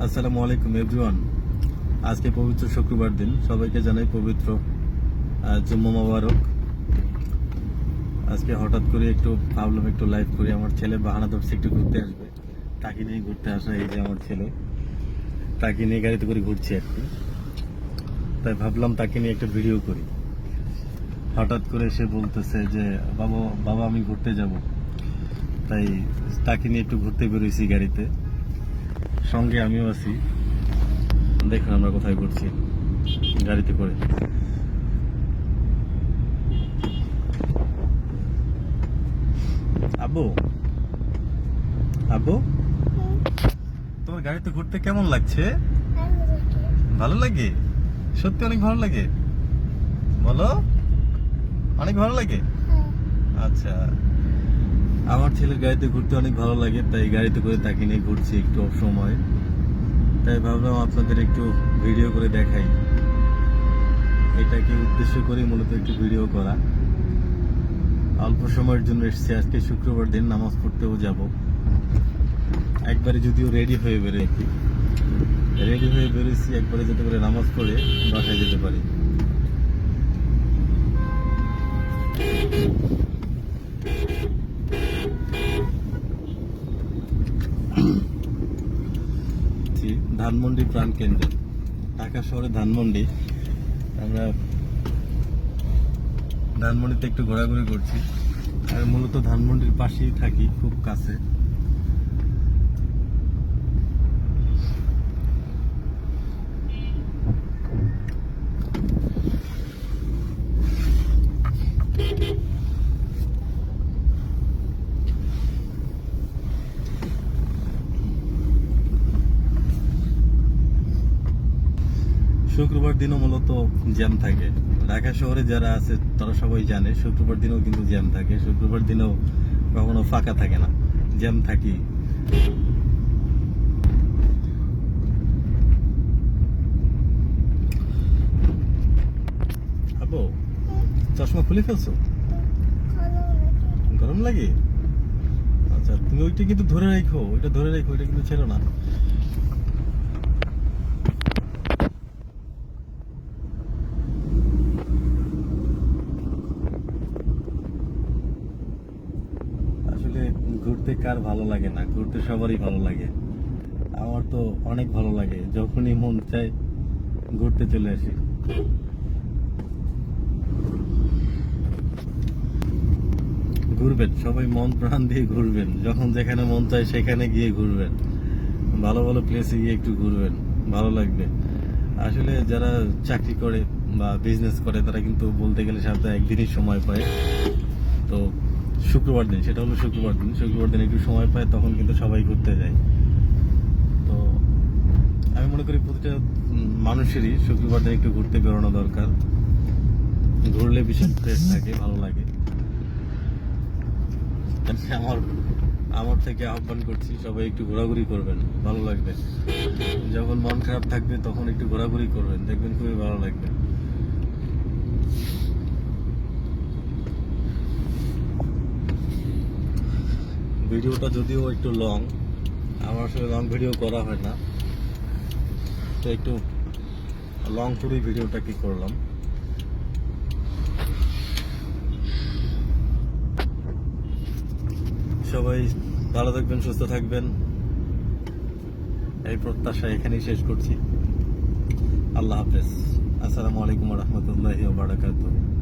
আসসালামু আলাইকুম এভরিওয়ান। আজকে পবিত্র শুক্রবার দিন, সবাইকে জানাই পবিত্র জুম্মা মোবারক। আজকে হঠাৎ করে একটু ভাবলাম একটু লাইভ করি। আমার ছেলে বাহানা ধরছে একটু ঘুরতে আসবে, তাকে নিয়ে ঘুরতে আসা। এই যে আমার ছেলে, তাকে নিয়ে গাড়িতে করে ঘুরছি আর কি। তাই ভাবলাম তাকে নিয়ে একটা ভিডিও করি। হঠাৎ করে সে বলতেছে যে বাবা বাবা আমি ঘুরতে যাব, তাই তাকে নিয়ে একটু ঘুরতে বেরোইছি গাড়িতে, সঙ্গে আমিও আছি। দেখুন আমরা কোথায় ঘুরছি গাড়িতে করে। আব্বু আব্বু, তোমার গাড়িতে ঘুরতে কেমন লাগছে? ভালো লাগে? সত্যি অনেক ভালো লাগে? বলো, অনেক ভালো লাগে? আচ্ছা, আমার ছেলের গাড়িতে ঘুরতে অনেক ভালো লাগে, তাই গাড়িতে করে তাকে নিয়ে ঘুরছি একটু অফ সময়। তাই ভাবলাম আপনাদের একটু ভিডিও করে দেখাই। এটাকে উদ্দেশ্য করে মূলত একটু ভিডিও করা। অল্প সময়ের জন্য এসেছি, আজকে শুক্রবার দিন, নামাজ পড়তেও যাব। একবারে যদিও রেডি হয়ে বেরোচ্ছি, একবারে যেতে পারে নামাজ পড়ে বাসায় যেতে পারি। ধানমন্ডি প্রাণ কেন্দ্র, ঢাকা শহরে ধানমন্ডি। আমরা ধানমন্ডিতে একটু ঘোরাঘুরি করছি, আর মূলত ধানমন্ডির পাশেই থাকি, খুব কাছে। শুক্রবার দিনও মূলত জ্যাম থাকে। ঢাকা শহরে যারা আছে তারা সবাই জানে শুক্রবার দিনও কিন্তু জ্যাম থাকে। শুক্রবার দিনও কখনো ফাঁকা থাকে না, জ্যাম থাকি। আবো, চশমা খুলে ফেলছো? গরম লাগে? আচ্ছা, তুমি ওইটা কিন্তু ধরে রাখো, ওইটা কিন্তু ছেড়ো না। আসলে ঘুরতে কার ভালো লাগে না? ঘুরতে সবারই ভালো লাগে। আমার তো অনেক ভালো লাগে, যখনই মন চায় ঘুরতে চলে আসি। ঘুরবেন সবাই, মন প্রাণ দিয়ে ঘুরবেন, যখন যেখানে মন চায় সেখানে গিয়ে ঘুরবেন, ভালো ভালো প্লেসে গিয়ে একটু ঘুরবেন, ভালো লাগবে। আসলে যারা চাকরি করে বা বিজনেস করে তারা কিন্তু বলতে গেলে সপ্তাহে একদিনই সময় পায়। তো শুক্রবার দিন, সেটা হলো শুক্রবার দিন একটু সময় পায়, তখন কিন্তু সবাই ঘুরতে যায়। তো আমি মনে করি প্রতিটা মানুষেরই শুক্রবার দিন একটু ঘুরতে বেরোনো দরকার। ঘুরলে বিশেষ ফ্রেশ থাকে, ভালো লাগে। আমার আমার থেকে আহ্বান করছি, সবাই একটু ঘোরাঘুরি করবেন, ভালো লাগবে। যখন মন খারাপ থাকবে তখন একটু ঘোরাঘুরি করবেন, দেখবেন খুবই ভালো লাগবে। ভিডিওটা যদিও একটু লং, আমার আসলে লং ভিডিও করা হয় না, তো একটু লং করে ভিডিওটা কি করলাম। সবাই ভালো থাকবেন, সুস্থ থাকবেন, এই প্রত্যাশা এখানেই শেষ করছি। আল্লাহ হাফেজ। আসসালামু আলাইকুম ওয়া রাহমাতুল্লাহি ওয়া বারাকাতুহু।